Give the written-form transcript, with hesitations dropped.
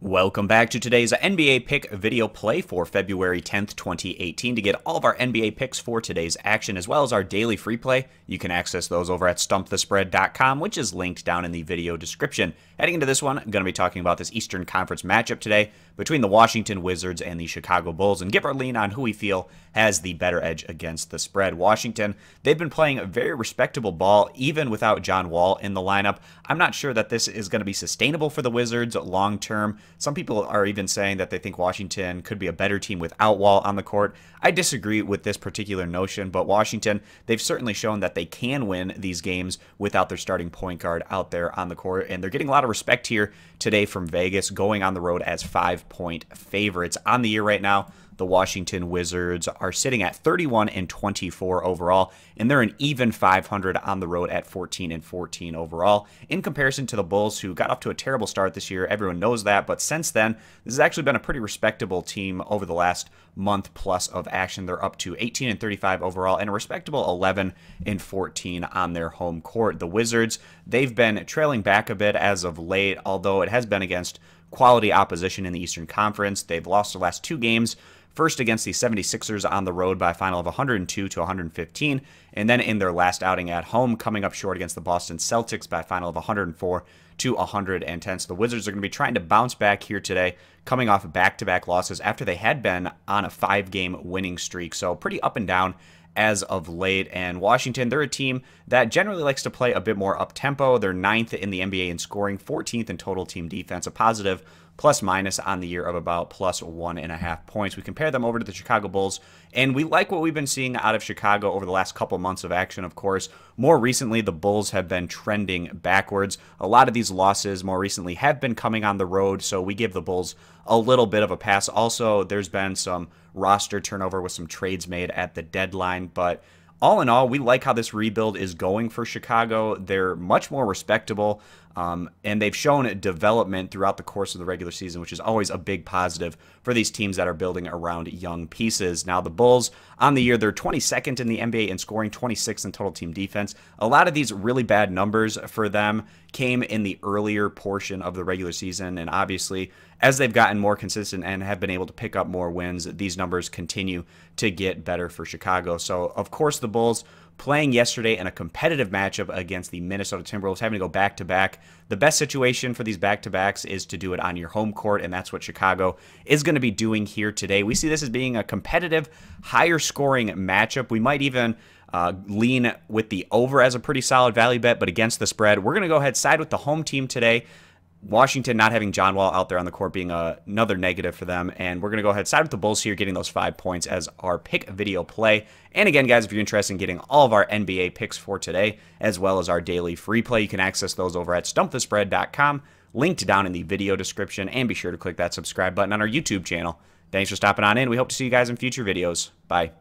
Welcome back to today's NBA pick video play for February 10th, 2018. To get all of our NBA picks for today's action, as well as our daily free play, you can access those over at stumpthespread.com, which is linked down in the video description. Heading into this one, I'm going to be talking about this Eastern Conference matchup today between the Washington Wizards and the Chicago Bulls, and give our lean on who we feel has the better edge against the spread. Washington, they've been playing a very respectable ball, even without John Wall in the lineup. I'm not sure that this is going to be sustainable for the Wizards long term. Some people are even saying that they think Washington could be a better team without Wall on the court. I disagree with this particular notion, but Washington, they've certainly shown that they can win these games without their starting point guard out there on the court, and they're getting a lot of respect here today from Vegas, going on the road as 5-point favorites. On the year right now, the Washington Wizards are sitting at 31-24 overall, and they're an even 500 on the road at 14-14 overall. In comparison to the Bulls, who got off to a terrible start this year, everyone knows that, but since then, this has actually been a pretty respectable team over the last month plus of action. They're up to 18-35 overall and a respectable 11-14 on their home court. The Wizards, they've been trailing back a bit as of late, although it has been against quality opposition in the Eastern Conference. They've lost their last two games. First against the 76ers on the road by a final of 102-115, and then in their last outing at home, coming up short against the Boston Celtics by a final of 104-110. So the Wizards are going to be trying to bounce back here today, coming off back-to-back losses after they had been on a 5-game winning streak. So pretty up and down as of late. And Washington, they're a team that generally likes to play a bit more up-tempo. They're 9th in the NBA in scoring, 14th in total team defense, a positive plus-minus on the year of about plus 1.5 points. We compare them over to the Chicago Bulls, and we like what we've been seeing out of Chicago over the last couple months of action, of course. More recently, the Bulls have been trending backwards. A lot of these losses more recently have been coming on the road, so we give the Bulls a little bit of a pass. Also, there's been some roster turnover with some trades made at the deadline, but all in all, we like how this rebuild is going for Chicago. They're much more respectable, and they've shown development throughout the course of the regular season, which is always a big positive for these teams that are building around young pieces. Now, the Bulls, on the year, they're 22nd in the NBA in scoring, 26th in total team defense. A lot of these really bad numbers for them came in the earlier portion of the regular season, and obviously, as they've gotten more consistent and have been able to pick up more wins, these numbers continue to get better for Chicago. So, of course, the Bulls playing yesterday in a competitive matchup against the Minnesota Timberwolves, having to go back-to-back. The best situation for these back-to-backs is to do it on your home court, and that's what Chicago is going to be doing here today. We see this as being a competitive, higher-scoring matchup. We might even lean with the over as a pretty solid value bet, but against the spread, we're going to go ahead side with the home team today. Washington not having John Wall out there on the court being another negative for them. And we're going to go ahead side with the Bulls here, getting those 5 points as our pick video play. And again, guys, if you're interested in getting all of our NBA picks for today, as well as our daily free play, you can access those over at stumpthespread.com, linked down in the video description. And be sure to click that subscribe button on our YouTube channel. Thanks for stopping on in. We hope to see you guys in future videos. Bye.